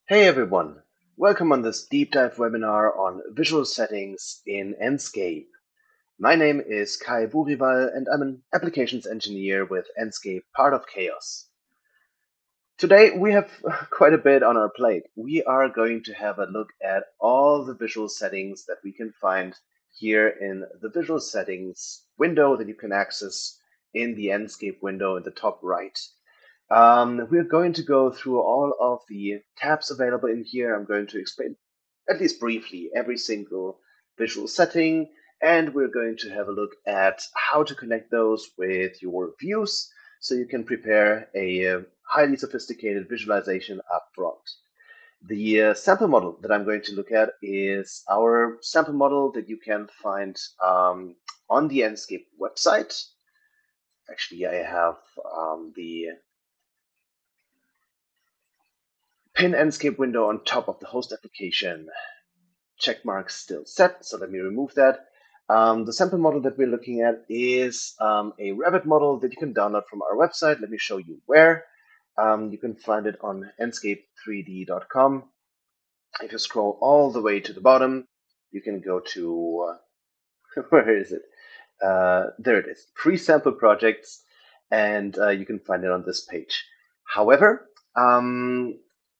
Hey everyone, welcome on this deep dive webinar on visual settings in Enscape. My name is Kai Burival and I'm an applications engineer with Enscape, part of Chaos. Today we have quite a bit on our plate. We are going to have a look at all the visual settings that we can find here in the visual settings window that you can access in the Enscape window in the top right. We're going to go through all of the tabs available in here. I'm going to explain, at least briefly, every single visual setting, and we're going to have a look at how to connect those with your views so you can prepare a highly sophisticated visualization up front. The sample model that I'm going to look at is our sample model that you can find on the Enscape website. Actually, I have the pin Enscape window on top of the host application. Checkmark still set, so let me remove that. The sample model that we're looking at is a Revit model that you can download from our website. Let me show you where. You can find it on enscape3d.com. If you scroll all the way to the bottom, you can go to, where is it? There it is, free sample projects, and you can find it on this page. However,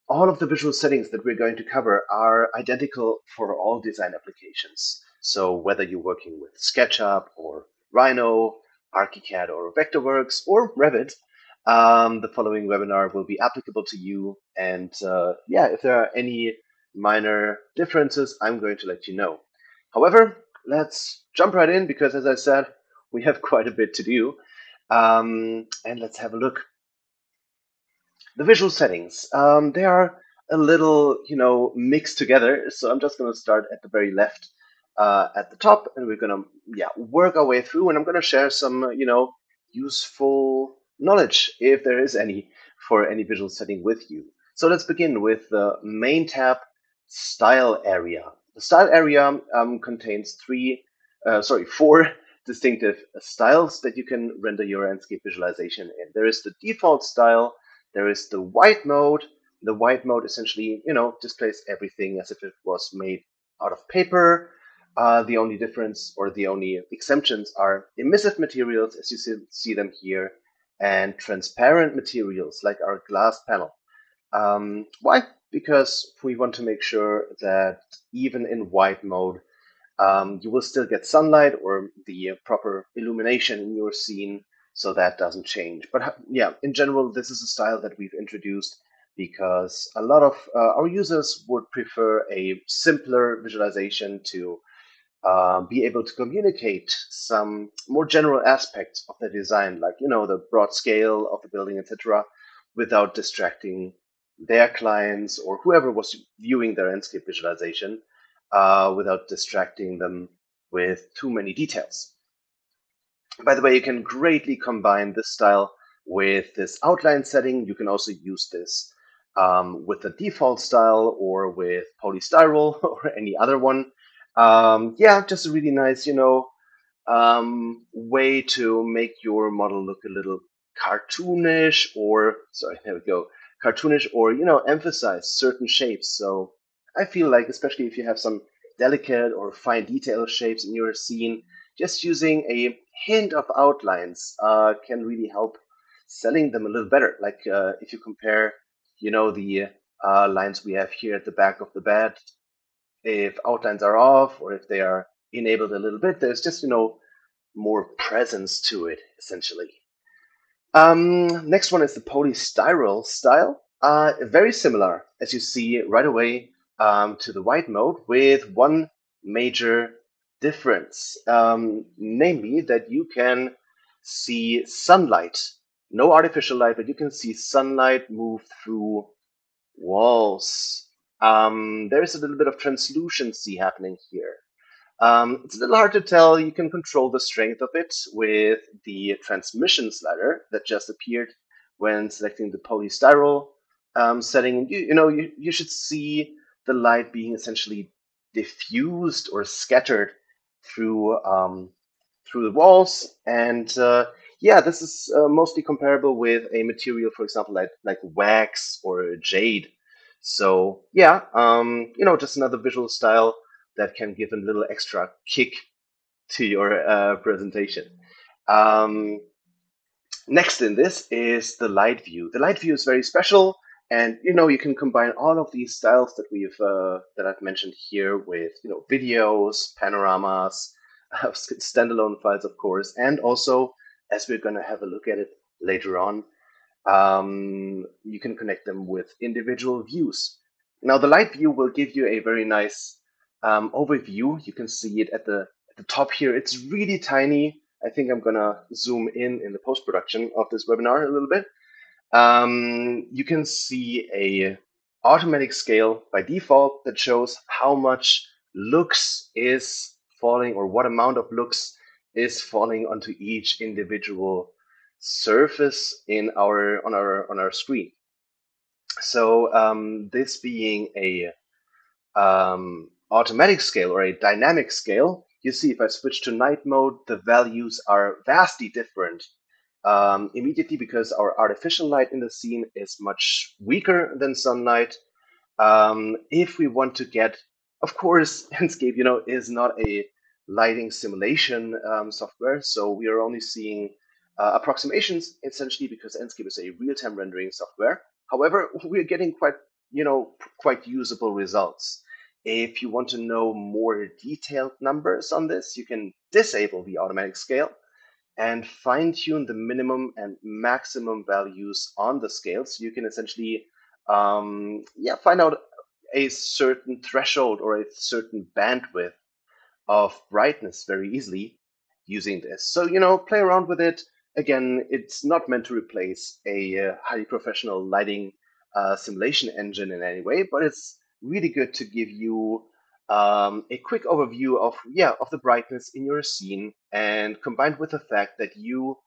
all of the visual settings that we're going to cover are identical for all design applications. So whether you're working with SketchUp or Rhino, ArchiCAD or Vectorworks or Revit, the following webinar will be applicable to you. And yeah, if there are any minor differences, I'm going to let you know. However, let's jump right in because, as I said, we have quite a bit to do. And let's have a look. The visual settings, they are a little, mixed together. So I'm just going to start at the very left at the top, and we're going to, work our way through. And I'm going to share some, useful knowledge, if there is any, for any visual setting with you. So let's begin with the main tab, Style Area. The Style Area contains four distinctive styles that you can render your Enscape visualization in. There is the default style. There is the white mode. The white mode essentially, displays everything as if it was made out of paper. The only difference or the only exemptions are emissive materials, as you see them here, and transparent materials like our glass panel. Why? Because we want to make sure that even in white mode, you will still get sunlight or the proper illumination in your scene, so that doesn't change. But yeah, in general, this is a style that we've introduced because a lot of our users would prefer a simpler visualization to be able to communicate some more general aspects of the design, like the broad scale of the building, etc., without distracting their clients or whoever was viewing their Enscape visualization, without distracting them with too many details. By the way, you can greatly combine this style with this outline setting. You can also use this with the default style or with Polystyrol or any other one. Yeah, just a really nice, way to make your model look a little cartoonish, or sorry, there we go, cartoonish, or emphasize certain shapes. So I feel like, especially if you have some delicate or fine detail shapes in your scene, just using a hint of outlines can really help selling them a little better. Like if you compare, the lines we have here at the back of the bed, if outlines are off or if they are enabled a little bit, there's just, more presence to it, essentially. Next one is the polystyrol style. Very similar, as you see right away, to the white mode, with one major difference, namely that you can see sunlight. No artificial light, but you can see sunlight move through walls. There is a little bit of translucency happening here. It's a little hard to tell. You can control the strength of it with the transmission slider that just appeared when selecting the polystyrol setting. You should see the light being essentially diffused or scattered through through the walls. And yeah, this is mostly comparable with a material, for example, like wax or jade. So yeah, just another visual style that can give a little extra kick to your presentation. Um, Next in this is the light view. The light view is very special, and you can combine all of these styles that I've mentioned here with videos, panoramas, standalone files, of course, and also, as we're going to have a look at it later on, you can connect them with individual views. Now, the light view will give you a very nice overview. You can see it at the top here. It's really tiny. I think I'm going to zoom in the post-production of this webinar a little bit. You can see a automatic scale by default that shows how much looks is falling, or what amount of looks is falling onto each individual surface on our screen. So this being a automatic scale or a dynamic scale, you see if I switch to night mode, the values are vastly different immediately, because our artificial light in the scene is much weaker than sunlight. If we want to get, of course, Enscape, is not a lighting simulation software, so we are only seeing approximations, essentially, because Enscape is a real-time rendering software. However, we're getting quite usable results. If you want to know more detailed numbers on this, you can disable the automatic scale and fine-tune the minimum and maximum values on the scale. So you can essentially find out a certain threshold or a certain bandwidth of brightness very easily using this. So, play around with it. Again, it's not meant to replace a highly professional lighting simulation engine in any way, but it's really good to give you a quick overview of the brightness in your scene, and combined with the fact that you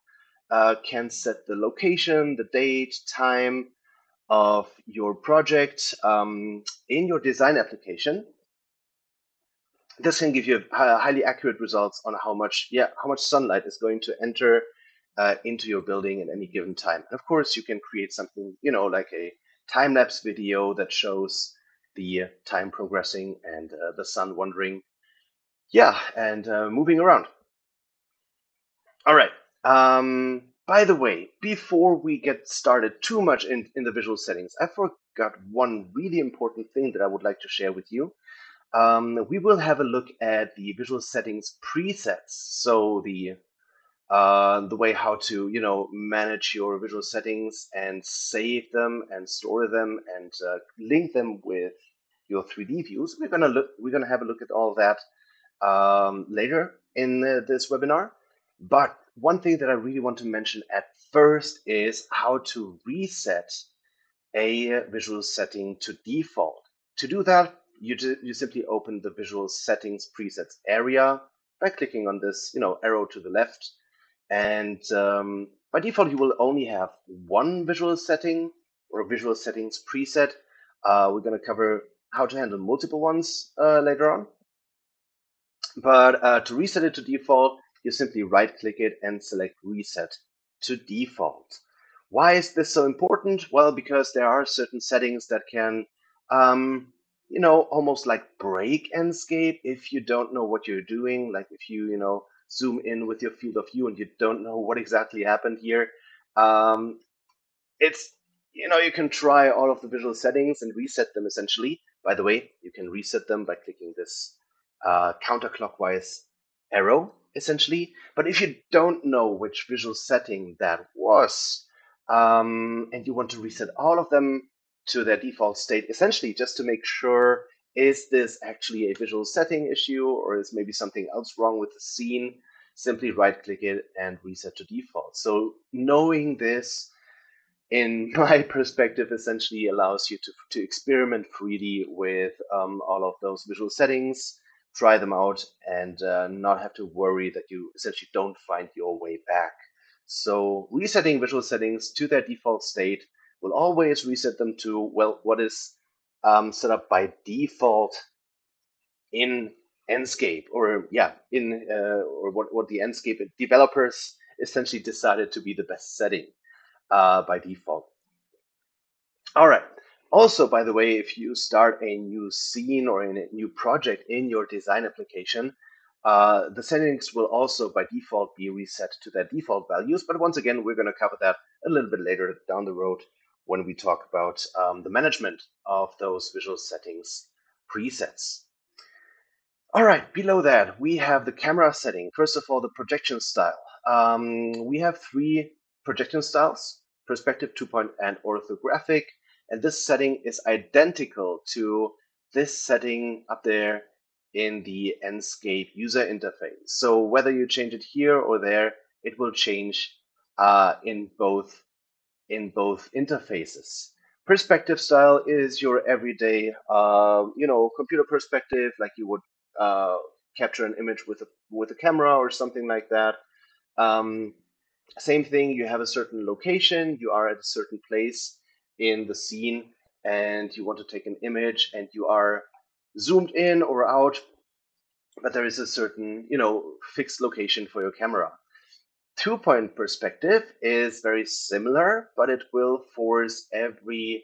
can set the location, the date, time of your project in your design application. This can give you highly accurate results on how much sunlight is going to enter into your building at any given time. And of course, you can create something, like a time-lapse video that shows the time progressing and the sun wandering, and moving around. All right. By the way, before we get started too much in the visual settings, I forgot one really important thing that I would like to share with you. We will have a look at the visual settings presets. So the way how to manage your visual settings and save them and store them and link them with your 3D views. We're gonna have a look at all of that later in this webinar. But one thing that I really want to mention at first is how to reset a visual setting to default. To do that, you simply open the visual settings presets area by clicking on this arrow to the left, and by default you will only have one visual setting or visual settings preset. We're going to cover how to handle multiple ones later on, but to reset it to default, you simply right click it and select reset to default. Why is this so important? Well, because there are certain settings that can, almost like break Enscape if you don't know what you're doing. Like if you, zoom in with your field of view and you don't know what exactly happened here. It's, you can try all of the visual settings and reset them essentially. By the way, you can reset them by clicking this counterclockwise arrow, essentially. But if you don't know which visual setting that was, and you want to reset all of them to their default state, essentially just to make sure, is this actually a visual setting issue, or is maybe something else wrong with the scene, simply right-click it and reset to default. So knowing this, in my perspective, essentially allows you to experiment freely with all of those visual settings, try them out, and not have to worry that you essentially don't find your way back. So resetting visual settings to their default state will always reset them to, well, what is set up by default in Enscape, or or what the Enscape developers essentially decided to be the best setting by default. All right. Also, by the way, if you start a new scene or in a new project in your design application, the settings will also by default be reset to their default values. But once again, we're going to cover that a little bit later down the road when we talk about the management of those visual settings presets. All right, below that, we have the camera setting. First of all, the projection style. We have three projection styles, perspective, 2-point, and orthographic. And this setting is identical to this setting up there in the Enscape user interface. So whether you change it here or there, it will change in both interfaces. Perspective style is your everyday, computer perspective, like you would uh, capture an image with a camera or something like that. Um, Same thing. You have a certain location. You are at a certain place in the scene, and you want to take an image, and you are zoomed in or out, but there is a certain, fixed location for your camera. 2-point perspective is very similar, but it will force every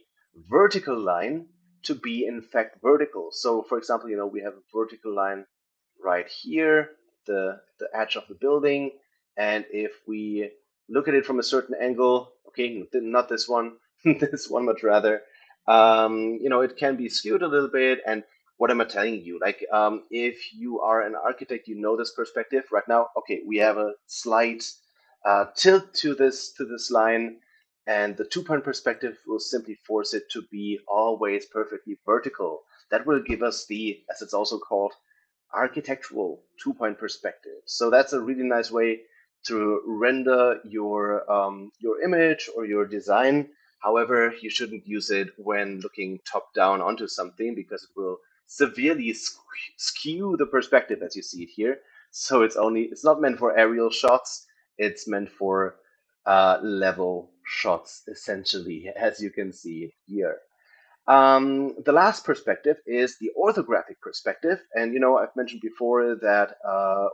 vertical line to be in fact vertical. So for example, we have a vertical line right here, the edge of the building. And if we look at it from a certain angle, okay, not this one, this one much rather, it can be skewed a little bit. And what am I telling you? Like, if you are an architect, you know this perspective right now. Okay, we have a slight tilt to this line, and the 2-point perspective will simply force it to be always perfectly vertical. That will give us the, as it's also called, architectural 2-point perspective. So that's a really nice way to render your image or your design. However, you shouldn't use it when looking top down onto something, because it will severely skew the perspective as you see it here. So it's not meant for aerial shots. It's meant for level shots, essentially, as you can see here. The last perspective is the orthographic perspective. And, I've mentioned before that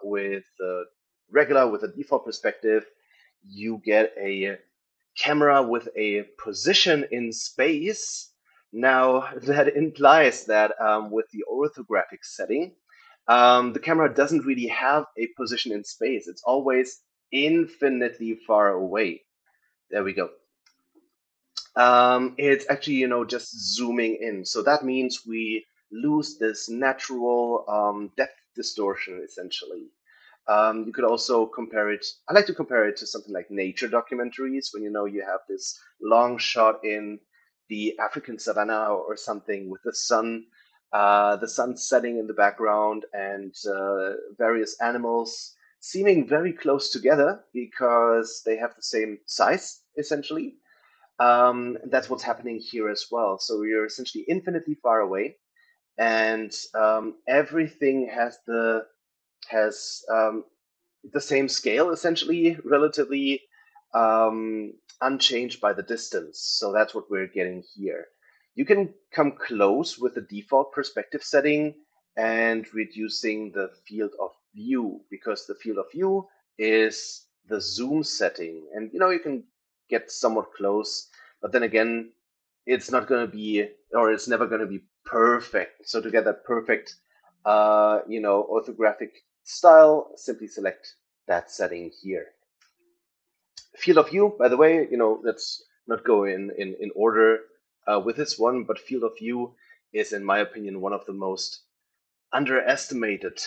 with the default perspective, you get a camera with a position in space. Now, that implies that with the orthographic setting, the camera doesn't really have a position in space. It's always infinitely far away. There we go. It's actually, just zooming in. So that means we lose this natural depth distortion, essentially. You could also compare it, I like to compare it to something like nature documentaries, when, you have this long shot in the African savanna or something with the sun setting in the background, and various animals seeming very close together because they have the same size, essentially. That's what's happening here as well. So you're essentially infinitely far away, and everything has the same scale, essentially, relatively unchanged by the distance. So that's what we're getting here. You can come close with the default perspective setting and reducing the field of view, because the field of view is the zoom setting. And you can get somewhat close, but then again, it's not going to be, or it's never going to be perfect. So to get that perfect, orthographic style, simply select that setting here. Field of view, by the way, let's not go in order with this one, but field of view is, in my opinion, one of the most underestimated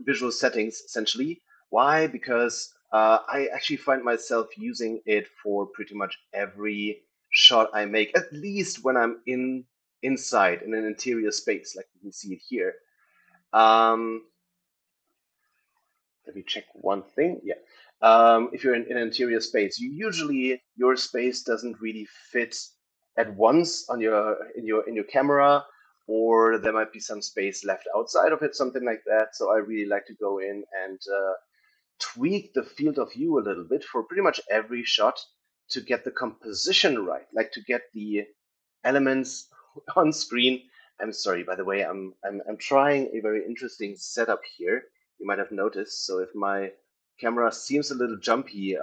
visual settings, essentially. Why? Because I actually find myself using it for pretty much every shot I make, at least when I'm inside in an interior space, like you can see it here. Let me check one thing. Yeah. If you're in an interior space, your space doesn't really fit at once on in your camera, or there might be some space left outside of it, something like that. So I really like to go in and tweak the field of view a little bit for pretty much every shot to get the composition right, like to get the elements on screen. I'm sorry, by the way, I'm trying a very interesting setup here. You might have noticed. So if my camera seems a little jumpy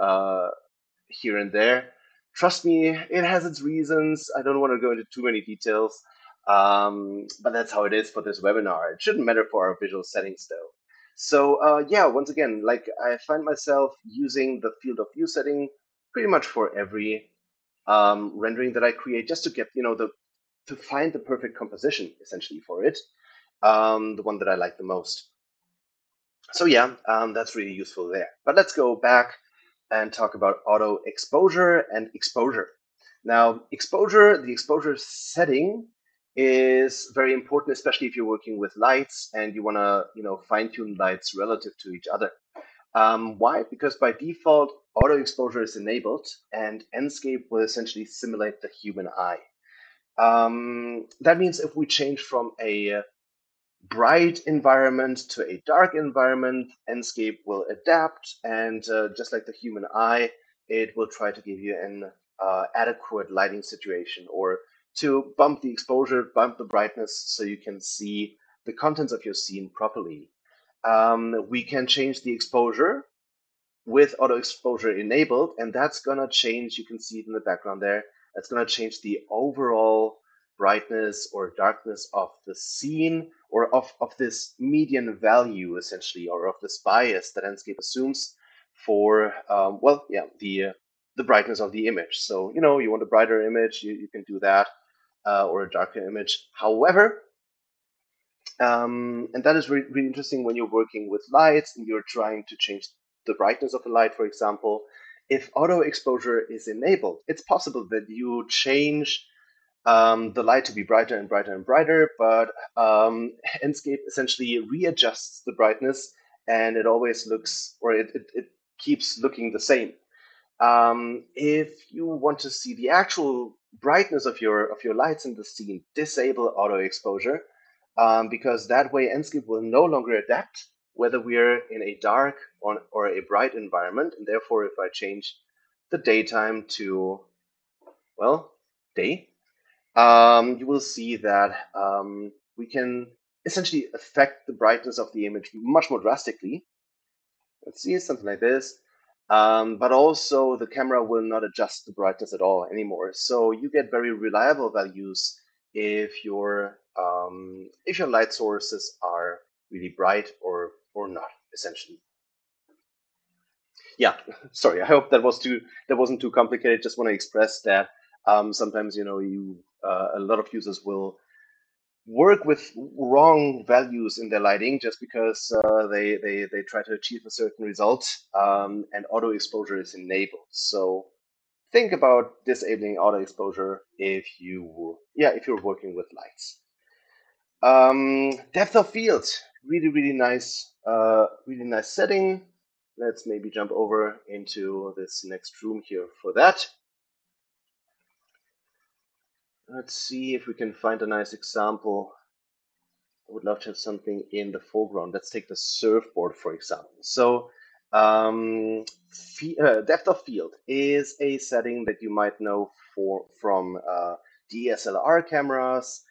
here and there, Trust me, it has its reasons. I don't want to go into too many details, but that's how it is for this webinar. It shouldn't matter for our visual settings though. So yeah, once again, like I find myself using the field of view setting pretty much for every rendering that I create, just to get to find the perfect composition essentially for it, the one that I like the most. So yeah, that's really useful there. But let's go back and talk about auto exposure and exposure. Now, the exposure setting is very important, especially if you're working with lights and you want to, fine tune lights relative to each other. Why? Because by default, auto exposure is enabled, and Enscape will essentially simulate the human eye. That means if we change from a bright environment to a dark environment, Enscape will adapt, and just like the human eye, it will try to give you an adequate lighting situation, or to bump the exposure, bump the brightness, so you can see the contents of your scene properly. We can change the exposure with auto exposure enabled, and that's gonna change, you can see it in the background there, that's gonna change the overall brightness or darkness of the scene, or of this median value essentially, or of this bias that Enscape assumes for, well, yeah, the brightness of the image. So, you want a brighter image, you can do that, or a darker image. However, and that is really interesting when you're working with lights and you're trying to change the brightness of the light, for example. If auto exposure is enabled, it's possible that you change the light to be brighter and brighter and brighter, but Enscape essentially readjusts the brightness, and it always looks, or it keeps looking the same. If you want to see the actual brightness of your lights in the scene, disable auto exposure, because that way Enscape will no longer adapt whether we're in a dark or a bright environment. And therefore, if I change the daytime to, well, day, you will see that we can essentially affect the brightness of the image much more drastically. Let's see, something like this. But also the camera will not adjust the brightness at all anymore. So you get very reliable values if your light sources are really bright or not, essentially. Yeah, sorry. I hope that wasn't too complicated. Just want to express that sometimes a lot of users will work with wrong values in their lighting just because they try to achieve a certain result, and auto exposure is enabled. So think about disabling auto exposure if you're working with lights. Depth of field, really nice setting. Let's maybe jump over into this next room here for that. Let's see if we can find a nice example. I would love to have something in the foreground. Let's take the surfboard, for example. So depth of field is a setting that you might know from DSLR cameras,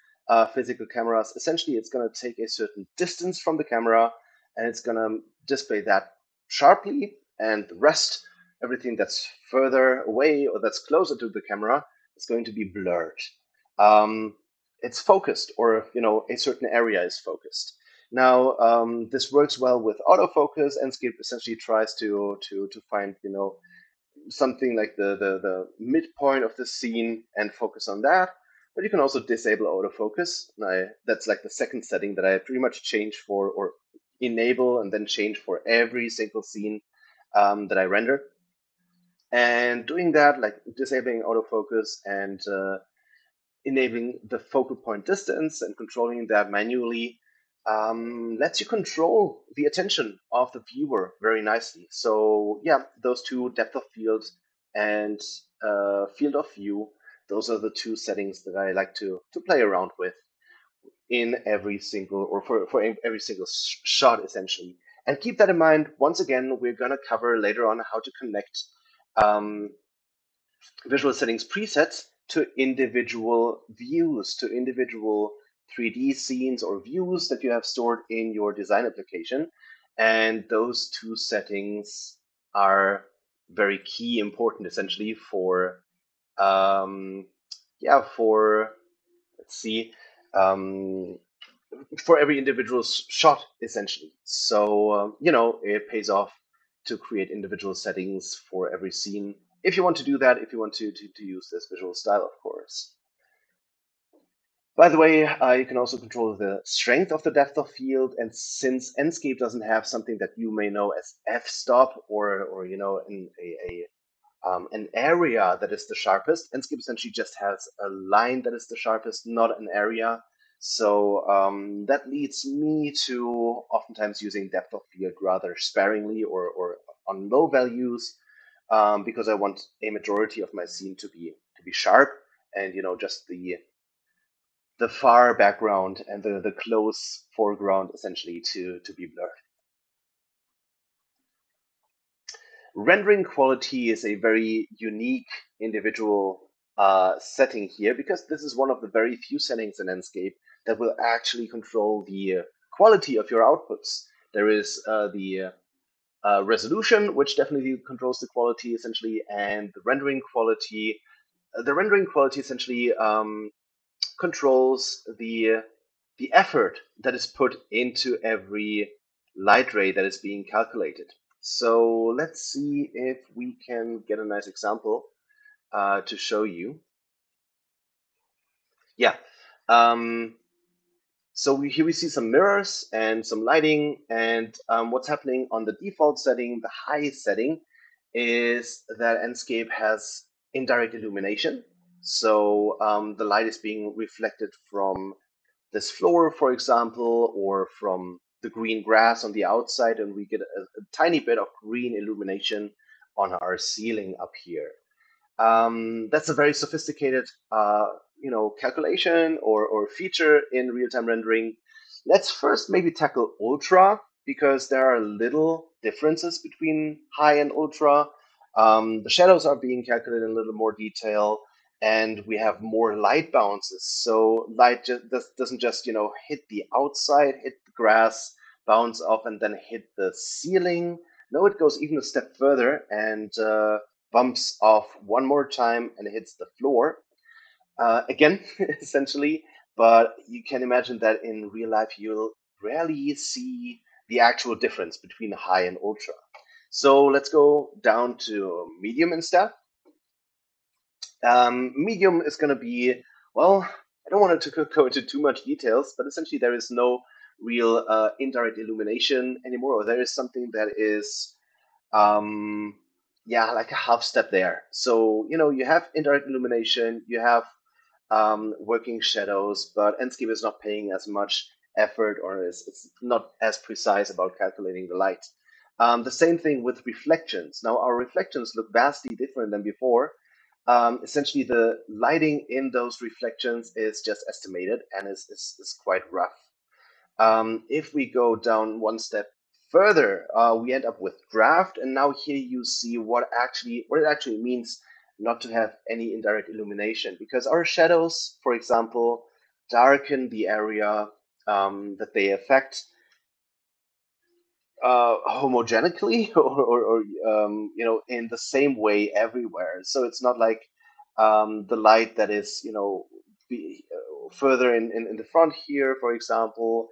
physical cameras. Essentially, it's going to take a certain distance from the camera, and it's going to display that sharply, and the rest, everything that's further away or that's closer to the camera, is going to be blurred. It's focused, or a certain area is focused. Now, this works well with autofocus. Enscape essentially tries to find something like the midpoint of the scene and focus on that. But you can also disable autofocus. That's like the second setting that I pretty much change for, or enable and then change for every single scene that I render. And doing that, like disabling autofocus and enabling the focal point distance and controlling that manually, lets you control the attention of the viewer very nicely. So yeah, those two, depth of field and field of view, those are the two settings that I like to play around with in every single, or for every single shot essentially. And keep that in mind. Once again, we're going to cover later on how to connect visual settings presets to individual views, to individual 3D scenes or views that you have stored in your design application. And those two settings are very key, important essentially for yeah, for, let's see, um, for every individual shot, essentially. So, it pays off to create individual settings for every scene. If you want to do that, if you want to use this visual style, of course. By the way, you can also control the strength of the depth of field, and since Enscape doesn't have something that you may know as f-stop or an area that is the sharpest, Enscape essentially just has a line that is the sharpest, not an area. So that leads me to oftentimes using depth of field rather sparingly or on low values, because I want a majority of my scene to be sharp, and just the far background and the close foreground essentially to be blurred. Rendering quality is a very unique individual setting here, because this is one of the very few settings in Enscape that will actually control the quality of your outputs. There is the resolution, which definitely controls the quality essentially, and the rendering quality. The rendering quality essentially controls the effort that is put into every light ray that is being calculated. So let's see if we can get a nice example to show you. Yeah. So here we see some mirrors and some lighting, and what's happening on the default setting, the high setting, is that Enscape has indirect illumination. So the light is being reflected from this floor, for example, or from the green grass on the outside, and we get a tiny bit of green illumination on our ceiling up here. That's a very sophisticated, calculation or feature in real-time rendering. Let's first maybe tackle ultra, because there are little differences between high and ultra. The shadows are being calculated in a little more detail, and we have more light bounces. So light doesn't just hit the outside, hit the grass, bounce off, and then hit the ceiling. No, it goes even a step further and bumps off one more time and hits the floor again, essentially. But you can imagine that in real life, you'll rarely see the actual difference between high and ultra. So let's go down to medium instead. Medium is going to be, well, I don't want to go into too much details, but essentially there is no real indirect illumination anymore, or there is something that is yeah, like a half step there. So, you have indirect illumination, you have working shadows, but Enscape is not paying as much effort, or it's not as precise about calculating the light. The same thing with reflections. Now, our reflections look vastly different than before. Essentially, the lighting in those reflections is just estimated and is quite rough. If we go down one step further, we end up with draft, and now here you see what it actually means not to have any indirect illumination, because our shadows, for example, darken the area that they affect homogenically or in the same way everywhere. So it's not like the light that is further in the front here, for example,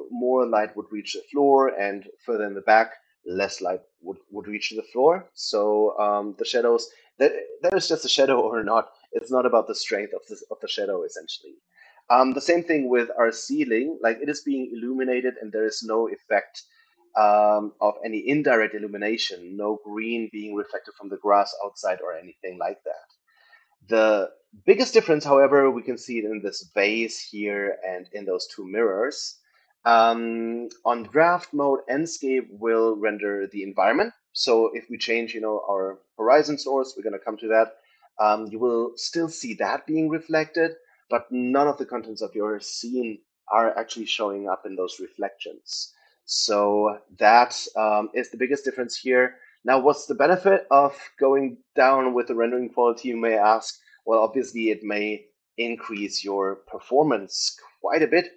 more light would reach the floor, and further in the back, less light would reach the floor. So the shadows, that is just a shadow or not. It's not about the strength of the shadow, essentially. The same thing with our ceiling, like it is being illuminated and there is no effect of any indirect illumination, no green being reflected from the grass outside or anything like that. The biggest difference, however, we can see it in this vase here and in those two mirrors. On draft mode, Enscape will render the environment. So if we change, our horizon source, we're going to come to that. You will still see that being reflected, but none of the contents of your scene are actually showing up in those reflections. So that is the biggest difference here. Now, what's the benefit of going down with the rendering quality, you may ask? Well, obviously, it may increase your performance quite a bit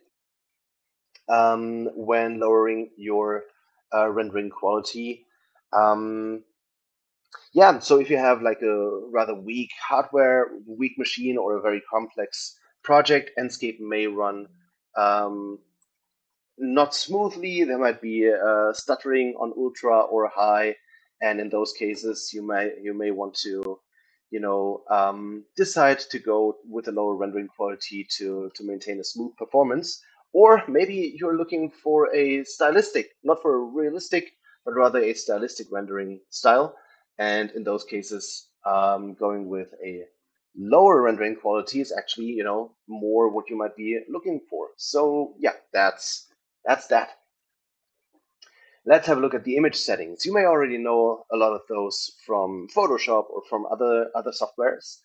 when lowering your rendering quality. Yeah, so if you have like a rather weak hardware, weak machine, or a very complex project, Enscape may run um, not smoothly. There might be stuttering on ultra or high, and in those cases, you may want to, decide to go with a lower rendering quality to maintain a smooth performance. Or maybe you're looking for a stylistic, not for a realistic, but rather a stylistic rendering style. And in those cases, going with a lower rendering quality is actually, more what you might be looking for. So yeah, that's that. Let's have a look at the image settings. You may already know a lot of those from Photoshop or from other softwares.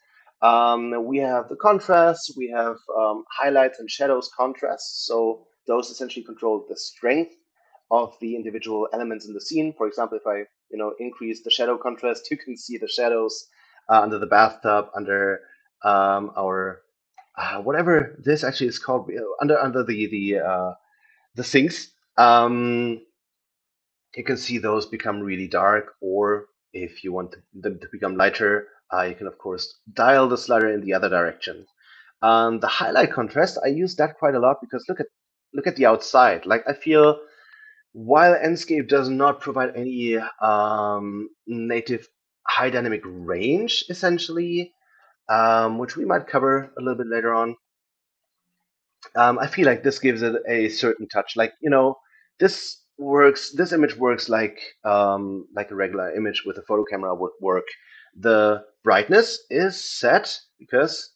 We have the contrast, we have highlights and shadows contrast. So those essentially control the strength of the individual elements in the scene. For example, if I increase the shadow contrast, you can see the shadows under the bathtub, under our whatever this actually is called, under the sinks. You can see those become really dark, or if you want them to become lighter, you can of course dial the slider in the other direction. The highlight contrast, I use that quite a lot because look at the outside. Like I feel while Enscape does not provide any native high dynamic range, essentially, which we might cover a little bit later on, I feel like this gives it a certain touch. Like, this image works like a regular image with a photo camera would work. The brightness is set because,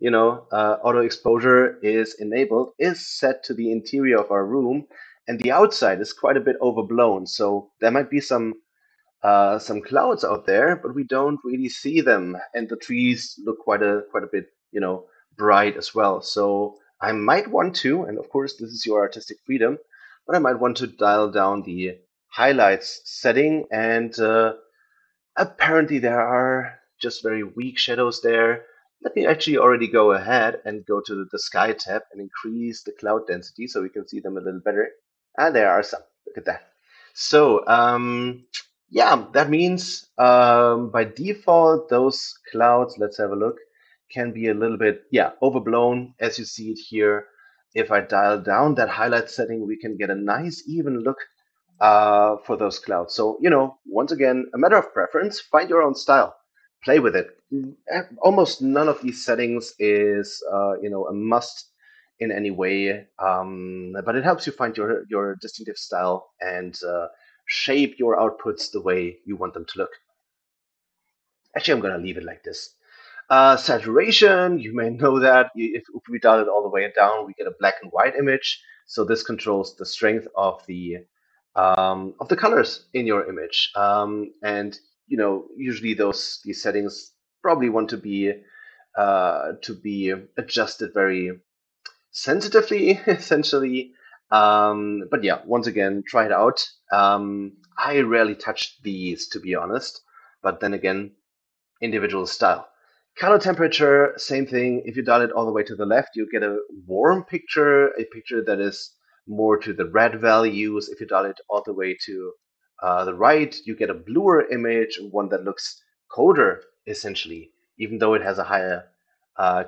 auto exposure is enabled, is set to the interior of our room, and the outside is quite a bit overblown. So there might be some clouds out there, but we don't really see them, and the trees look quite a bit, bright as well. So I might want to, and of course this is your artistic freedom, but I might want to dial down the highlights setting, and apparently there are just very weak shadows there. Let me actually already go ahead and go to the sky tab and increase the cloud density so we can see them a little better. And there are some. Look at that. So yeah, that means by default those clouds, let's have a look, can be a little bit, yeah, overblown as you see it here. If I dial down that highlight setting, we can get a nice even look for those clouds. So, once again, a matter of preference, find your own style, play with it. Almost none of these settings is, a must in any way, but it helps you find your distinctive style and shape your outputs the way you want them to look. Actually, I'm going to leave it like this. Saturation, you may know that if we dial it all the way down, we get a black and white image. So this controls the strength of the colors in your image. And usually these settings probably want to be adjusted very sensitively, essentially. But yeah, once again, try it out. I rarely touch these, to be honest. But then again, individual style. Color temperature, same thing. If you dial it all the way to the left, you get a warm picture, a picture that is more to the red values. If you dial it all the way to the right, you get a bluer image, one that looks colder, essentially, even though it has a higher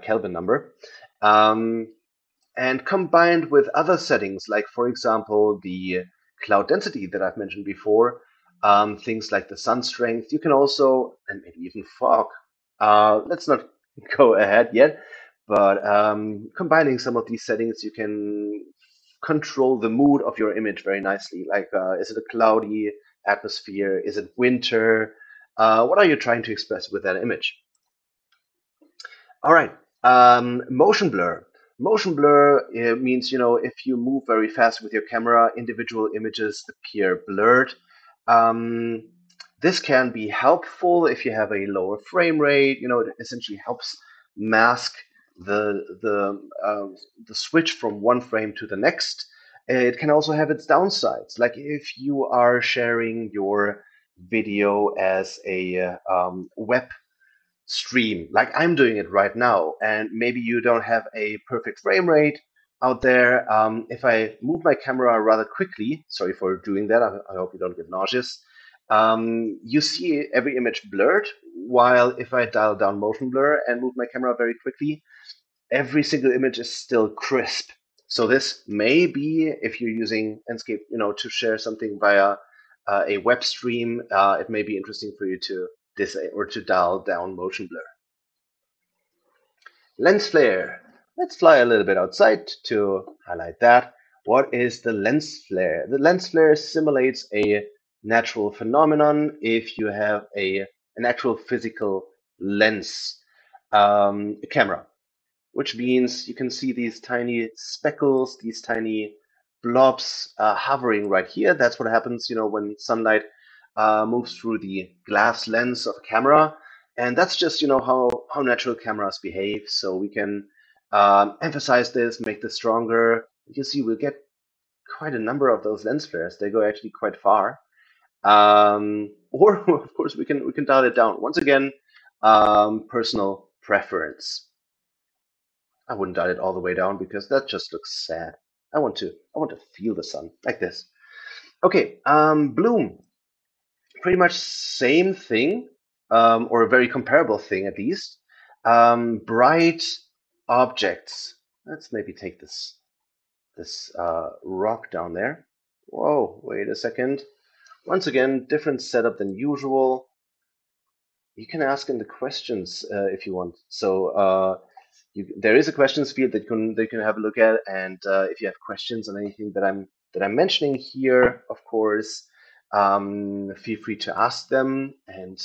Kelvin number. And combined with other settings, like, for example, the cloud density that I've mentioned before, things like the sun strength, you can also, and maybe even fog. Let's not go ahead yet, but combining some of these settings, you can control the mood of your image very nicely. Like, is it a cloudy atmosphere? Is it winter? What are you trying to express with that image? All right. Motion blur. Motion blur means, if you move very fast with your camera, individual images appear blurred. Um, this can be helpful if you have a lower frame rate. It essentially helps mask the switch from one frame to the next. It can also have its downsides. Like if you are sharing your video as a web stream like I'm doing it right now, and maybe you don't have a perfect frame rate out there. If I move my camera rather quickly, sorry for doing that, I hope you don't get nauseous. you see every image blurred, while if I dial down motion blur and move my camera very quickly, every single image is still crisp. So this may be, if you're using Enscape, to share something via a web stream, it may be interesting for you to disable or to dial down motion blur. Lens flare. Let's fly a little bit outside to highlight that. What is the lens flare? The lens flare simulates a natural phenomenon if you have an actual physical lens camera, which means you can see these tiny speckles, these tiny blobs hovering right here. That's what happens, when sunlight moves through the glass lens of a camera. And that's just, how natural cameras behave. So we can emphasize this, make this stronger. You can see we'll get quite a number of those lens flares. They go actually quite far. Or of course we can dial it down. Once again, personal preference. I wouldn't dial it all the way down because that just looks sad. I want to feel the sun like this. Okay, bloom. Pretty much same thing, or a very comparable thing at least. Bright objects. Let's maybe take this rock down there. Whoa, wait a second. Once again, different setup than usual. You can ask in the questions if you want. So there is a questions field that you can have a look at, and if you have questions on anything that I'm mentioning here, of course, feel free to ask them. And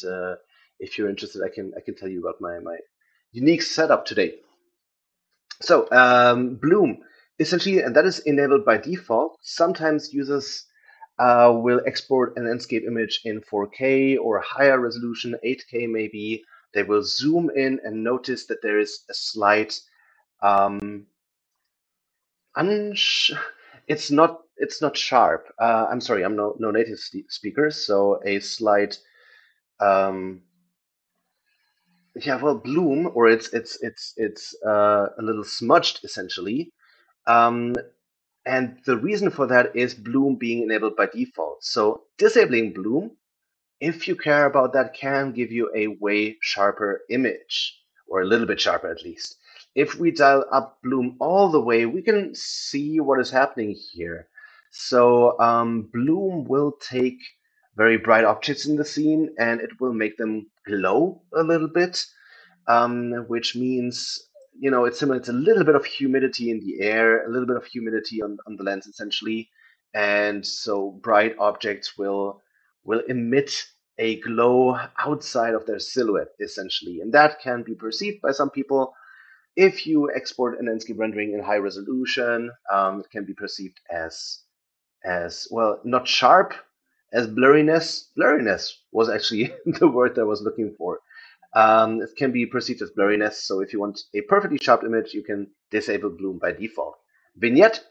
if you're interested, I can tell you about my unique setup today. So Bloom, essentially, and that is enabled by default. Sometimes users will export an Enscape image in 4K or higher resolution, 8K maybe. They will zoom in and notice that there is a slight um, it's not sharp. I'm sorry, I'm no native speaker, so a slight um, yeah, well, bloom, or it's a little smudged essentially. Um, and the reason for that is bloom being enabled by default. So disabling bloom, if you care about that, can give you a way sharper image, or a little bit sharper at least. If we dial up bloom all the way, we can see what is happening here. So bloom will take very bright objects in the scene and it will make them glow a little bit, which means, it simulates a little bit of humidity in the air, a little bit of humidity on the lens essentially. And so bright objects will emit a glow outside of their silhouette essentially. And that can be perceived by some people. If you export an Enscape rendering in high resolution, it can be perceived as well, not sharp, as blurriness. Blurriness was actually the word that I was looking for. It can be perceived as blurriness. So if you want a perfectly sharp image, you can disable bloom by default. Vignette.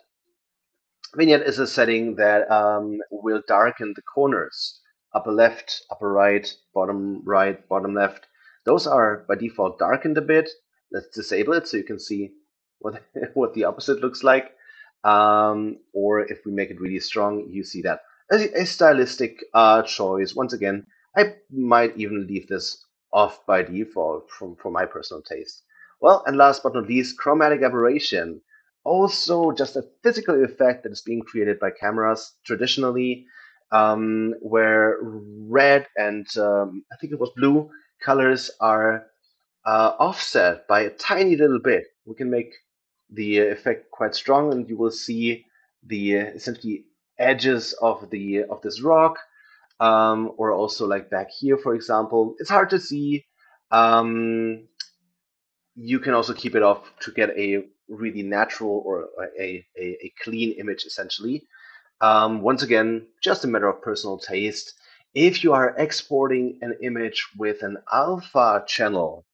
Vignette is a setting that will darken the corners, upper left, upper right, bottom left. Those are by default darkened a bit. Let's disable it so you can see what what the opposite looks like. Or if we make it really strong, you see that. A stylistic choice. Once again, I might even leave this off by default for my personal taste. Well, and last but not least, chromatic aberration. Also, just a physical effect that is being created by cameras traditionally, where red and I think it was blue colors are offset by a tiny little bit. We can make the effect quite strong, and you will see the essentially edges of this rock, or also like back here, for example. It's hard to see. You can also keep it off to get a really natural or a clean image, essentially. Once again, just a matter of personal taste. If you are exporting an image with an alpha channel,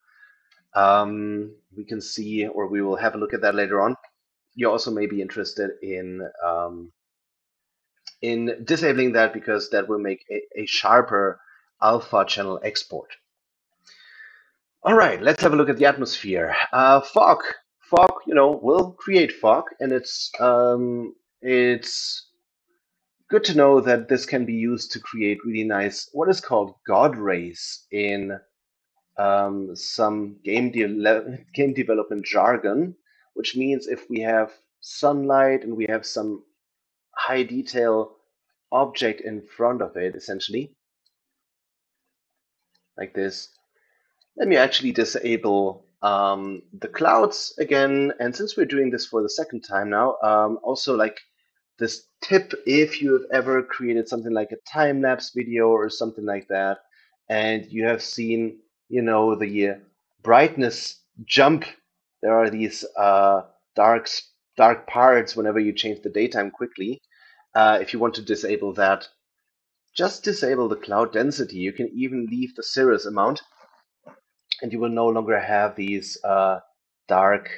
we can see, or we will have a look at that later on. You also may be interested in disabling that because that will make a sharper alpha channel export. All right, let's have a look at the atmosphere. Fog. Fog, will create fog, and it's good to know that this can be used to create really nice, what is called God rays in some game development jargon, which means if we have sunlight and we have some high detail object in front of it, essentially, like this. Let me actually disable the clouds again. And since we're doing this for the second time now, also like this tip, if you have ever created something like a time-lapse video or something like that, and you have seen, the brightness jump, there are these dark parts whenever you change the daytime quickly. If you want to disable that, just disable the cloud density. You can even leave the cirrus amount, and you will no longer have these dark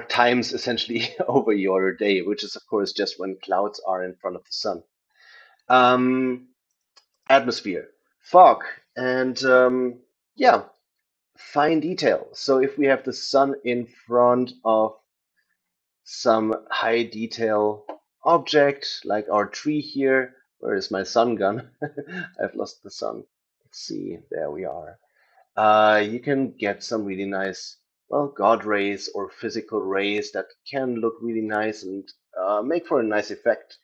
times essentially over your day, which is of course just when clouds are in front of the sun. Um, Atmosphere, fog, and yeah, fine detail. So if we have the sun in front of some high detail object, like our tree here, where is my sun gun? I've lost the sun. Let's see, there we are. You can get some really nice, well, God rays or physical rays that can look really nice and make for a nice effect.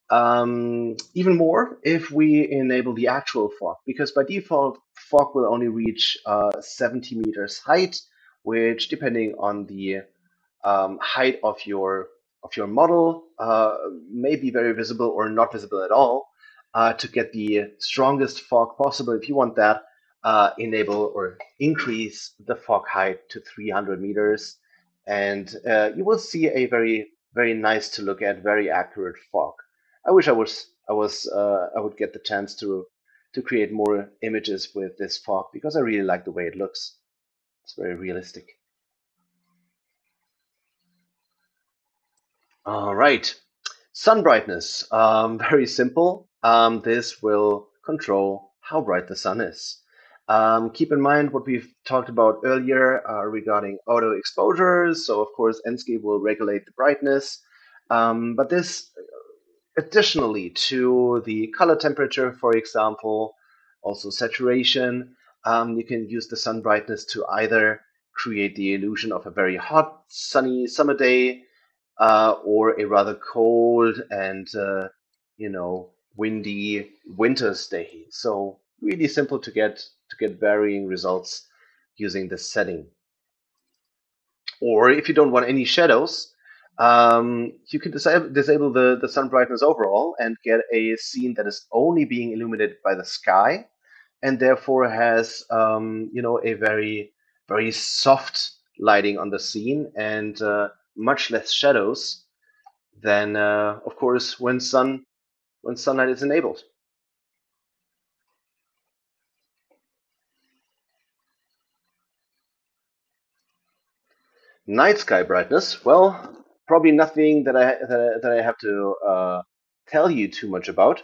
Even more if we enable the actual fog, because by default, fog will only reach 70 meters height, which, depending on the height of your model, may be very visible or not visible at all. To get the strongest fog possible, if you want that, enable or increase the fog height to 300 meters, and you will see a very nice to look at, very accurate fog. I wish I would get the chance to create more images with this fog, because I really like the way it looks. It's very realistic. All right. Sun brightness, very simple. This will control how bright the sun is. Keep in mind what we've talked about earlier regarding auto exposures. So of course, Enscape will regulate the brightness. But this additionally to the color temperature, for example, also saturation, you can use the sun brightness to either create the illusion of a very hot, sunny summer day, or a rather cold and windy winter's day. So really simple to get varying results using this setting. Or if you don't want any shadows, you can disable the sun brightness overall and get a scene that is only being illuminated by the sky, and therefore has a very soft lighting on the scene and much less shadows than of course when sunlight is enabled. Night sky brightness, well, probably nothing that I have to tell you too much about,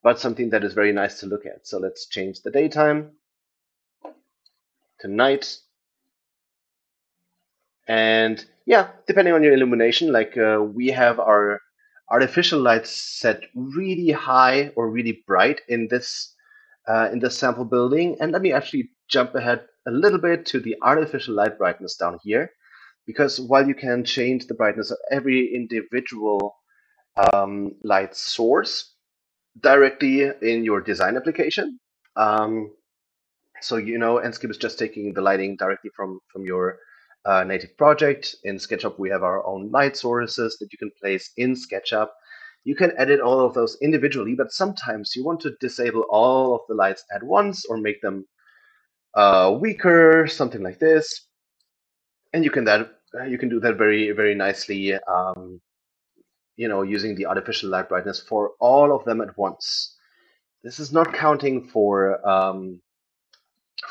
but something that is very nice to look at. So let's change the daytime to night. And yeah, depending on your illumination, like we have our artificial lights set really high or really bright in this sample building. And let me actually jump ahead a little bit to the artificial light brightness down here, because while you can change the brightness of every individual light source directly in your design application, so Enscape is just taking the lighting directly from your native project. In SketchUp, we have our own light sources that you can place in SketchUp. You can edit all of those individually, but sometimes you want to disable all of the lights at once or make them weaker, something like this. And you can do that very nicely, using the artificial light brightness for all of them at once. This is not counting for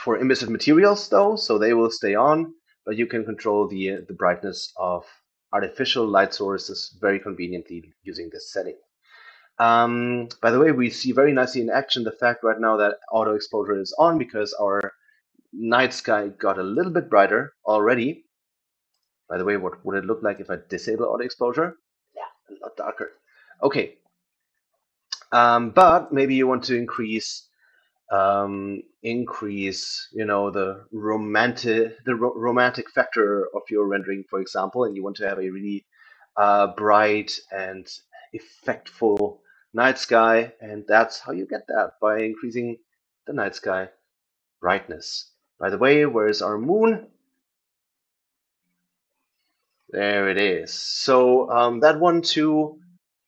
emissive materials though, so they will stay on, but you can control the brightness of artificial light sources very conveniently using this setting. By the way, we see very nicely in action the fact right now that auto exposure is on, because our night sky got a little bit brighter already. By the way, what would it look like if I disable auto exposure? Yeah, a lot darker. Okay, but maybe you want to increase, the romantic factor of your rendering, for example, and you want to have a really bright and effectful night sky, and that's how you get that, by increasing the night sky brightness. By the way, where is our moon? There it is. So that one too.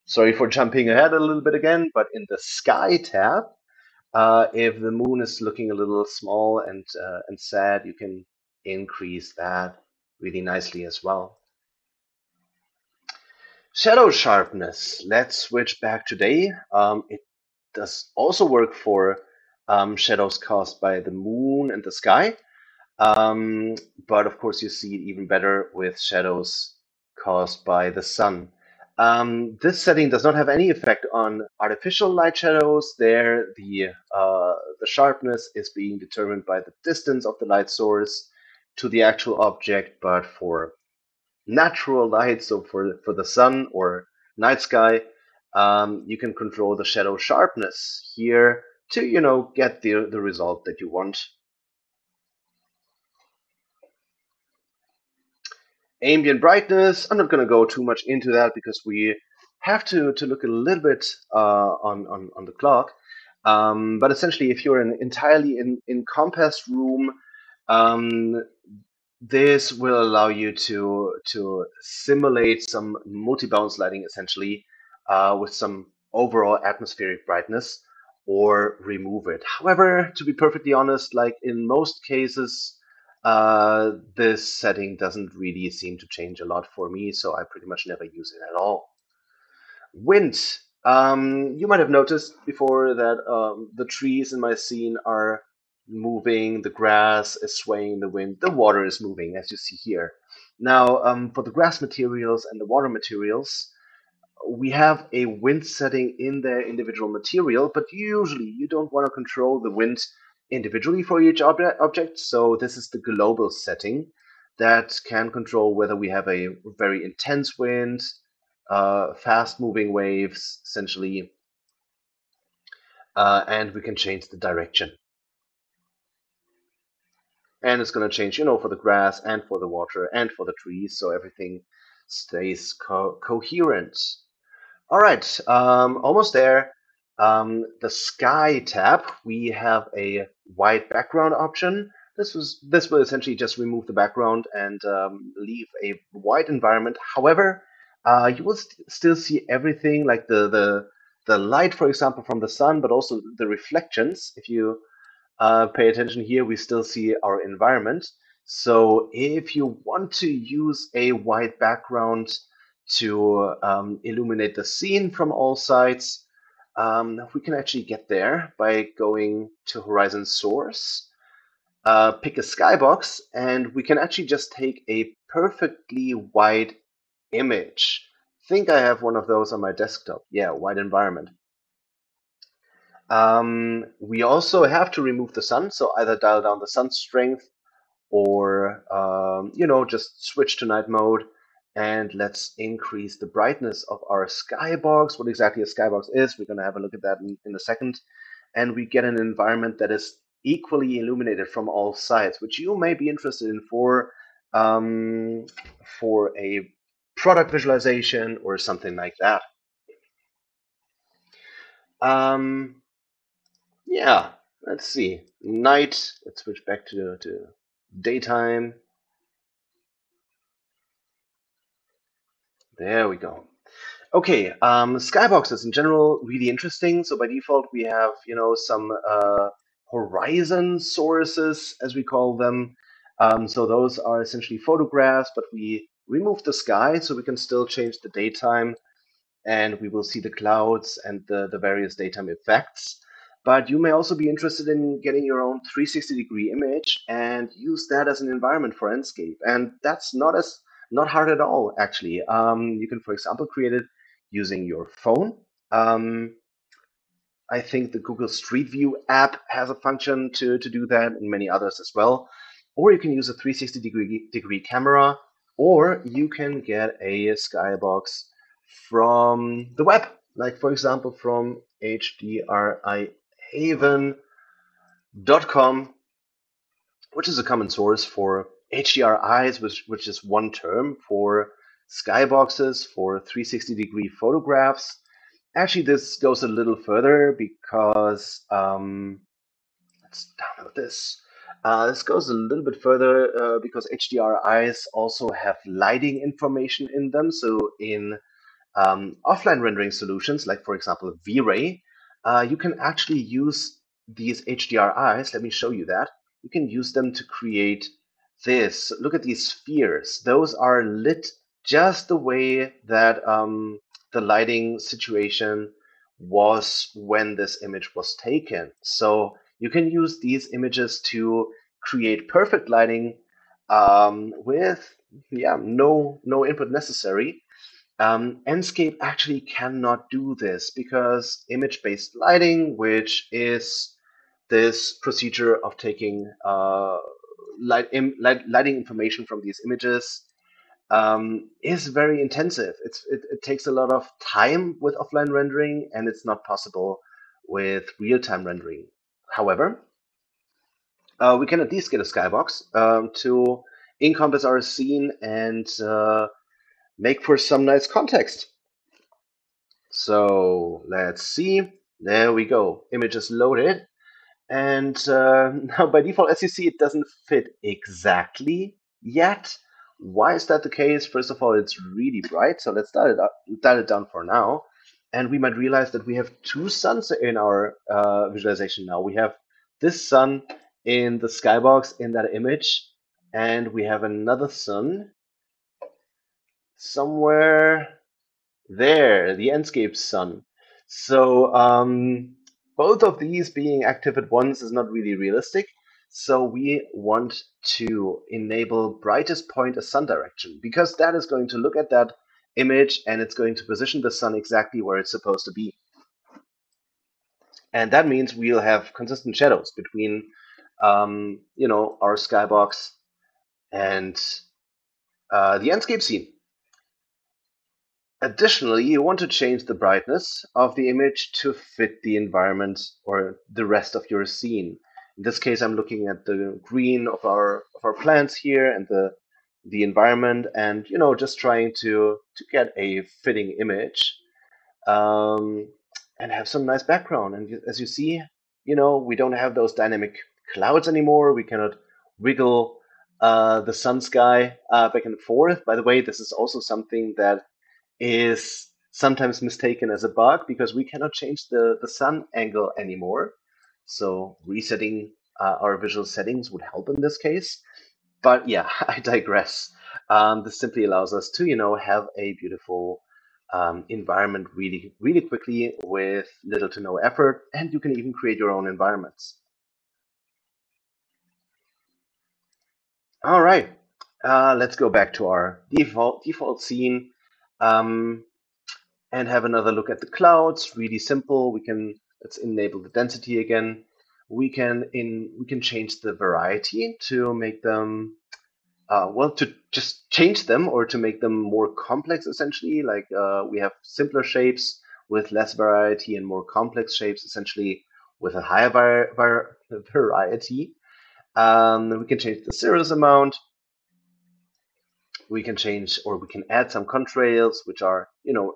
Sorry for jumping ahead a little bit again, but in the sky tab, if the moon is looking a little small and sad, you can increase that really nicely as well. Shadow sharpness. Let's switch back to day. It does also work for shadows caused by the moon and the sky. Um, but of course, you see it even better with shadows caused by the sun. This setting does not have any effect on artificial light shadows. There, the sharpness is being determined by the distance of the light source to the actual object. But for natural light, so for the sun or night sky, you can control the shadow sharpness here to get the result that you want. Ambient brightness, I'm not going to go too much into that because we have to look a little bit on the clock. But essentially, if you're entirely in compassed room, um, this will allow you to simulate some multi-bounce lighting, essentially, with some overall atmospheric brightness, or remove it. However, to be perfectly honest, like in most cases, this setting doesn't really seem to change a lot for me, so I pretty much never use it at all. Wind. You might have noticed before that the trees in my scene are moving, the grass is swaying in the wind, the water is moving, as you see here. Now, for the grass materials and the water materials, we have a wind setting in their individual material, but usually you don't want to control the wind individually for each object. So this is the global setting that can control whether we have a very intense wind, fast moving waves, essentially, and we can change the direction. And it's going to change, for the grass and for the water and for the trees, so everything stays coherent. All right, almost there. The sky tab, we have a white background option. This will essentially just remove the background and leave a white environment. However, you will still see everything, like the light, for example, from the sun, but also the reflections. If you pay attention here, we still see our environment. So if you want to use a white background to illuminate the scene from all sides, we can actually get there by going to Horizon Source, pick a skybox, and we can actually just take a perfectly white image. I think I have one of those on my desktop. Yeah, white environment. We also have to remove the sun, so either dial down the sun strength or just switch to night mode, and let's increase the brightness of our skybox. What exactly a skybox is, we're going to have a look at that in a second, and we get an environment that is equally illuminated from all sides, which you may be interested in for a product visualization or something like that. Yeah, let's see. Night. Let's switch back to daytime. There we go. Okay, skyboxes in general, really interesting. So by default, we have, some horizon sources, as we call them. So those are essentially photographs, but we remove the sky so we can still change the daytime, and we will see the clouds and the various daytime effects. But you may also be interested in getting your own 360-degree image and use that as an environment for Enscape. And that's not hard at all, actually. You can, for example, create it using your phone. I think the Google Street View app has a function to do that, and many others as well. Or you can use a 360-degree camera, or you can get a skybox from the web. like for example from hdrihaven.com, which is a common source for HDRIs, which is one term for skyboxes for 360-degree photographs. Actually, this goes a little further because let's download this. This goes a little bit further because HDRIs also have lighting information in them. So in offline rendering solutions, like for example V-Ray, you can actually use these HDRIs. Let me show you that. You can use them to create this. Look at these spheres. Those are lit just the way that the lighting situation was when this image was taken. So you can use these images to create perfect lighting with no input necessary. Enscape actually cannot do this because image-based lighting, which is this procedure of taking lighting information from these images, is very intensive. It takes a lot of time with offline rendering, and it's not possible with real-time rendering. However, we can at least get a skybox to encompass our scene and make for some nice context. So let's see. There we go. Image is loaded. And now by default, as you see, it doesn't fit exactly yet. Why is that the case? First of all, it's really bright. So let's dial it down for now. And we might realize that we have two suns in our visualization now. We have this sun in the skybox in that image. And we have another sun somewhere there, the Enscape sun. So both of these being active at once is not really realistic. So we want to enable brightest point as sun direction, because that is going to look at that image and it's going to position the sun exactly where it's supposed to be. And that means we'll have consistent shadows between our skybox and the Enscape scene. Additionally, you want to change the brightness of the image to fit the environment or the rest of your scene. In this case, I'm looking at the green of our plants here and the environment, and just trying to get a fitting image and have some nice background. And as you see, we don't have those dynamic clouds anymore. We cannot wiggle the sun sky back and forth. By the way, this is also something that is sometimes mistaken as a bug because we cannot change the sun angle anymore. So resetting our visual settings would help in this case. But yeah, I digress. This simply allows us to, have a beautiful environment really, really quickly with little to no effort, and you can even create your own environments. All right, let's go back to our default scene. And have another look at the clouds. Really simple. Let's enable the density again. We can change the variety to make them to just change them or to make them more complex essentially. Like we have simpler shapes with less variety and more complex shapes essentially with a higher variety. We can change the cirrus amount. We can change or we can add some contrails, which are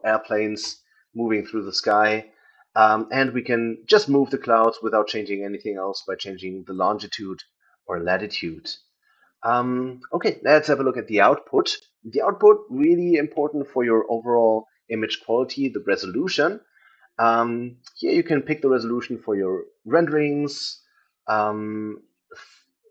airplanes moving through the sky, and we can just move the clouds without changing anything else by changing the longitude or latitude. Okay, let's have a look at the output. The output really important for your overall image quality, the resolution. Here you can pick the resolution for your renderings.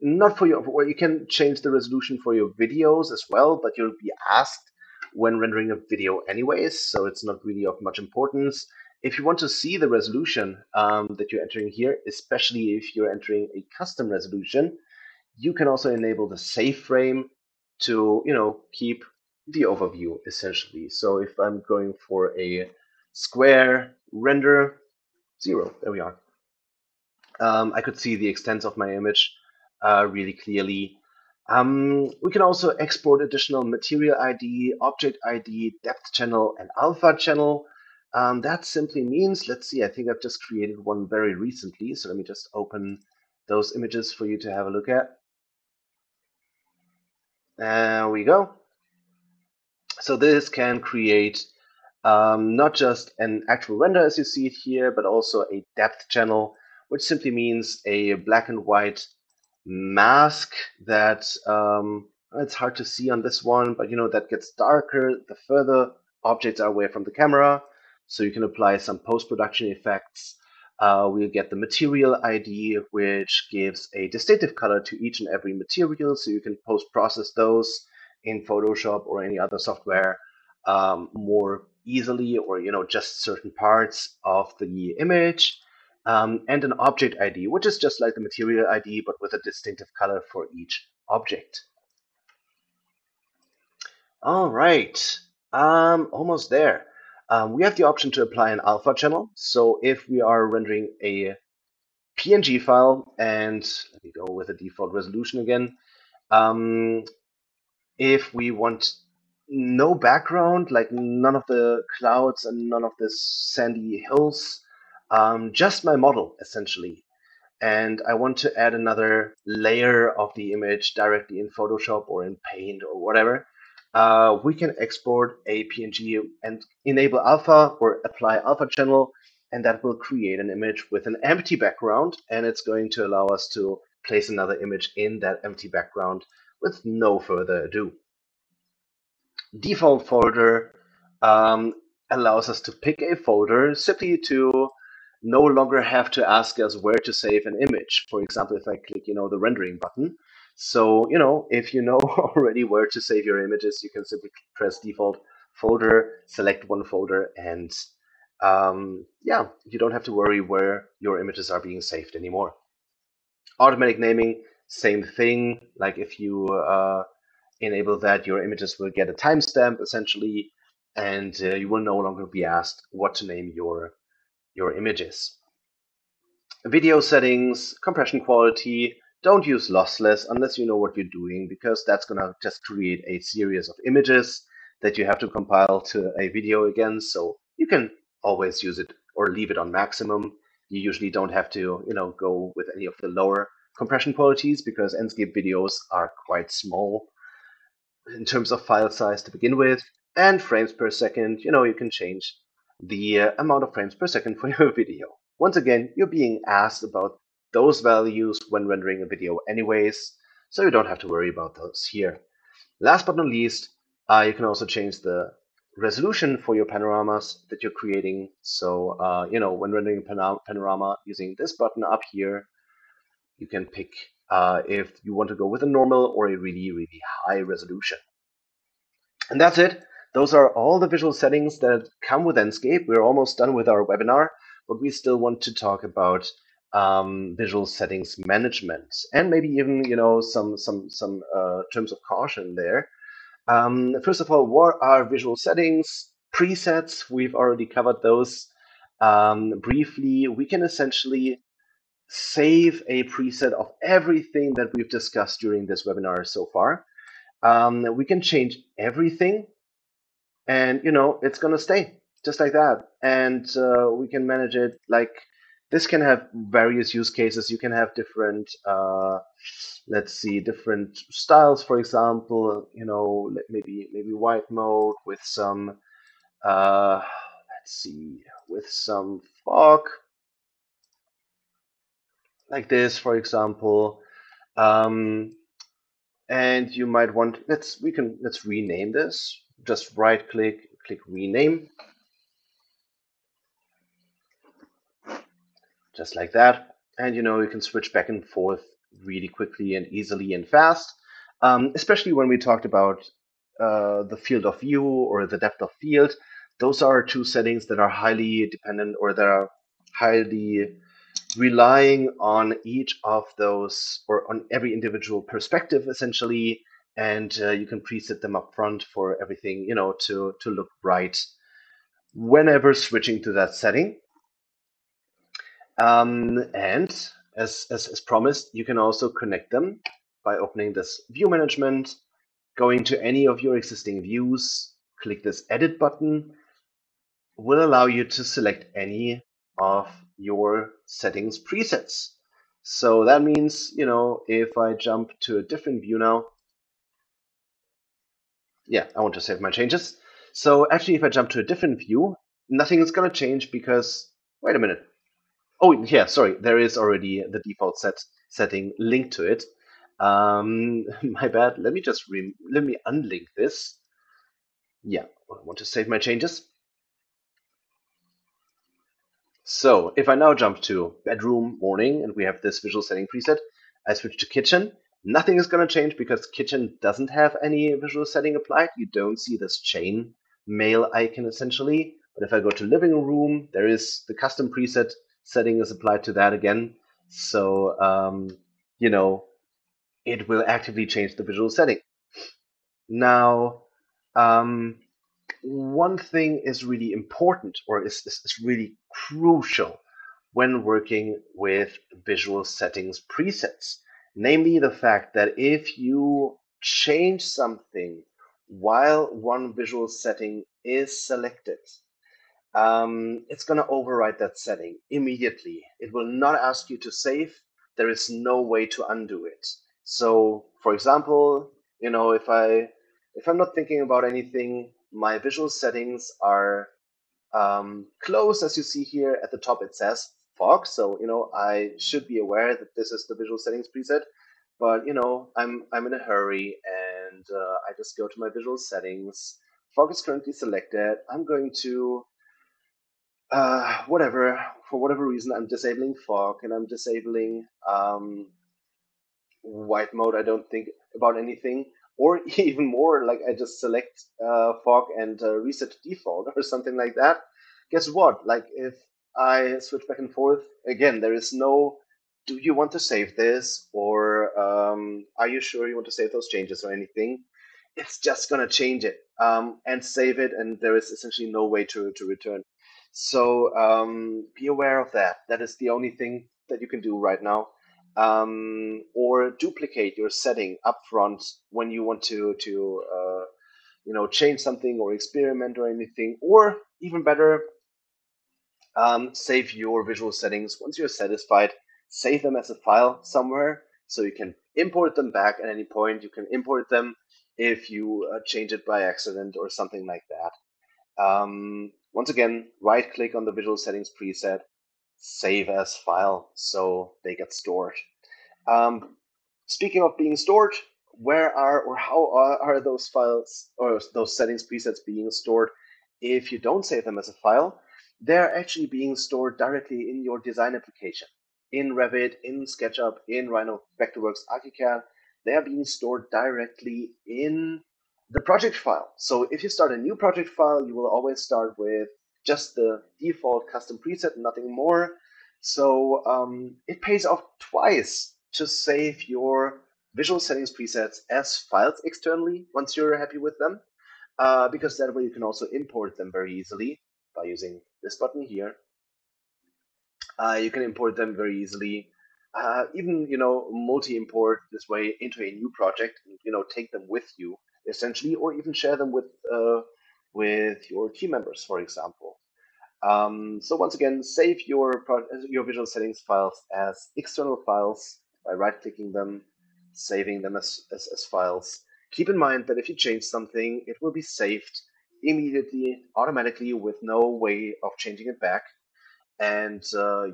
Not for your, or you can change the resolution for your videos as well, but you'll be asked when rendering a video anyways, so it's not really of much importance. If you want to see the resolution that you're entering here, especially if you're entering a custom resolution, you can also enable the save frame to keep the overview essentially. So if I'm going for a square render 0, there we are. I could see the extent of my image really clearly. We can also export additional material ID, object ID, depth channel, and alpha channel. That simply means, let's see, I think I've just created one very recently. So let me just open those images for you to have a look at. There we go. So this can create not just an actual render as you see it here, but also a depth channel, which simply means a black and white mask that it's hard to see on this one, but that gets darker the further objects are away from the camera. So you can apply some post-production effects. We'll get the material ID, which gives a distinctive color to each and every material, so you can post-process those in Photoshop or any other software more easily, or just certain parts of the image. And an object ID, which is just like the material ID, but with a distinctive color for each object. All right, almost there. We have the option to apply an alpha channel. So if we are rendering a PNG file, and let me go with the default resolution again. If we want no background, like none of the clouds and none of the sandy hills, just my model essentially, and I want to add another layer of the image directly in Photoshop or in Paint or whatever, we can export a PNG and enable alpha or apply alpha channel, and that will create an image with an empty background, and it's going to allow us to place another image in that empty background with no further ado. Default folder um, allows us to pick a folder simply to no longer have to ask us where to save an image. For example, if I click, the rendering button. So, if you know already where to save your images, you can simply press default folder, select one folder, and yeah, you don't have to worry where your images are being saved anymore. Automatic naming, same thing. Like if you enable that, your images will get a timestamp essentially, and you will no longer be asked what to name your images. Video settings, compression quality, don't use lossless unless you know what you're doing, because that's going to just create a series of images that you have to compile to a video again. So you can always use it or leave it on maximum. You usually don't have to, go with any of the lower compression qualities, because Enscape videos are quite small in terms of file size to begin with. And frames per second, you can change the amount of frames per second for your video. Once again, you're being asked about those values when rendering a video anyways, so you don't have to worry about those here. Last but not least, you can also change the resolution for your panoramas that you're creating. So, when rendering a panorama using this button up here, you can pick if you want to go with a normal or a really, really high resolution. And that's it. Those are all the visual settings that come with Enscape. We're almost done with our webinar, but we still want to talk about visual settings management, and maybe even some terms of caution there. First of all, what are visual settings? Presets, we've already covered those briefly. We can essentially save a preset of everything that we've discussed during this webinar so far. We can change everything, and it's going to stay just like that. And we can manage it like this. Can have various use cases. You can have different let's see, different styles. For example, maybe white mode with some let's see, with some fog like this, for example. And you might want, let's rename this. Just right click rename, just like that. And you can switch back and forth really quickly and easily and fast, especially when we talked about the field of view or the depth of field. Those are two settings that are highly dependent, or that are highly relying on each of those, or on every individual perspective essentially. And you can preset them up front for everything to look right whenever switching to that setting. And as promised, you can also connect them by opening this view management, going to any of your existing views, click this edit button, will allow you to select any of your settings presets. So that means, if I jump to a different view now, yeah, I want to save my changes. So actually, if I jump to a different view, nothing is going to change because, wait a minute. Oh, yeah, sorry, there is already the default setting linked to it. My bad. Let me just let me unlink this. Yeah, I want to save my changes. So if I now jump to bedroom, morning, and we have this visual setting preset, I switch to kitchen. Nothing is going to change because kitchen doesn't have any visual setting applied. You don't see this chain mail icon essentially. But if I go to living room, there is the custom preset setting is applied to that again. So, you know, it will actively change the visual setting. Now, um, one thing is really important, or is really crucial when working with visual settings presets, namely the fact that if you change something while one visual setting is selected, it's going to override that setting immediately. It will not ask you to save. There is no way to undo it. So, for example, if I'm not thinking about anything, my visual settings are closed. As you see here at the top, it says fog. So I should be aware that this is the visual settings preset. But I'm in a hurry, and I just go to my visual settings. Fog is currently selected. I'm going to whatever, for whatever reason, I'm disabling fog and I'm disabling white mode. I don't think about anything, or even more, like I just select fog and reset to default or something like that. Guess what? Like if I switch back and forth again, there is no. Do you want to save this, or are you sure you want to save those changes or anything? It's just gonna change it and save it, and there is essentially no way to return. So be aware of that. That is the only thing that you can do right now. Or duplicate your setting up front when you want to change something or experiment or anything. Or even better, save your visual settings. Once you're satisfied, save them as a file somewhere so you can import them back at any point. You can import them if you change it by accident or something like that. Once again, right click on the visual settings preset, save as file so they get stored. Speaking of being stored, where are or how are those files or those settings presets being stored? If you don't save them as a file, they're actually being stored directly in your design application. In Revit, in SketchUp, in Rhino, Vectorworks, ArchiCAD, they are being stored directly in the project file. So if you start a new project file, you will always start with just the default custom preset, nothing more. So it pays off twice to save your visual settings presets as files externally once you're happy with them, because that way you can also import them very easily by using this button here. You can import them very easily, even multi-import this way into a new project, and take them with you essentially, or even share them with your team members, for example. So once again, save your visual settings files as external files by right-clicking them, saving them as files. Keep in mind that if you change something, it will be saved immediately, automatically, with no way of changing it back. And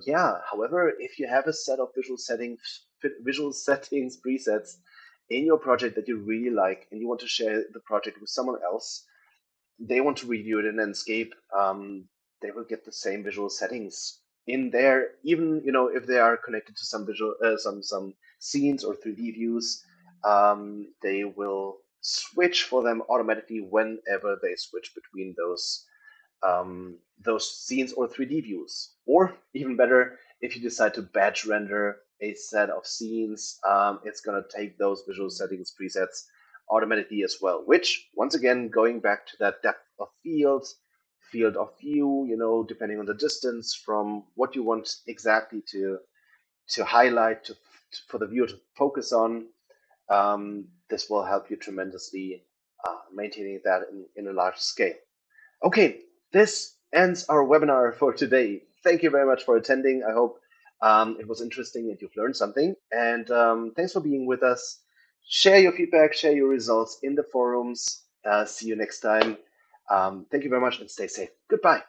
yeah, however, if you have a set of visual settings presets in your project that you really like, and you want to share the project with someone else, they want to review it in Enscape, they will get the same visual settings in there, even if they are connected to some some scenes or 3D views. They will switch for them automatically whenever they switch between those scenes or 3D views. Or even better, if you decide to batch render a set of scenes, it's going to take those visual settings presets automatically as well, which, once again, going back to that depth of field of view, depending on the distance from what you want exactly to highlight, for the viewer to focus on, this will help you tremendously maintaining that in a large scale. Okay, this ends our webinar for today. Thank you very much for attending. I hope it was interesting and you've learned something. And thanks for being with us. Share your feedback, share your results in the forums. See you next time. Thank you very much and stay safe. Goodbye.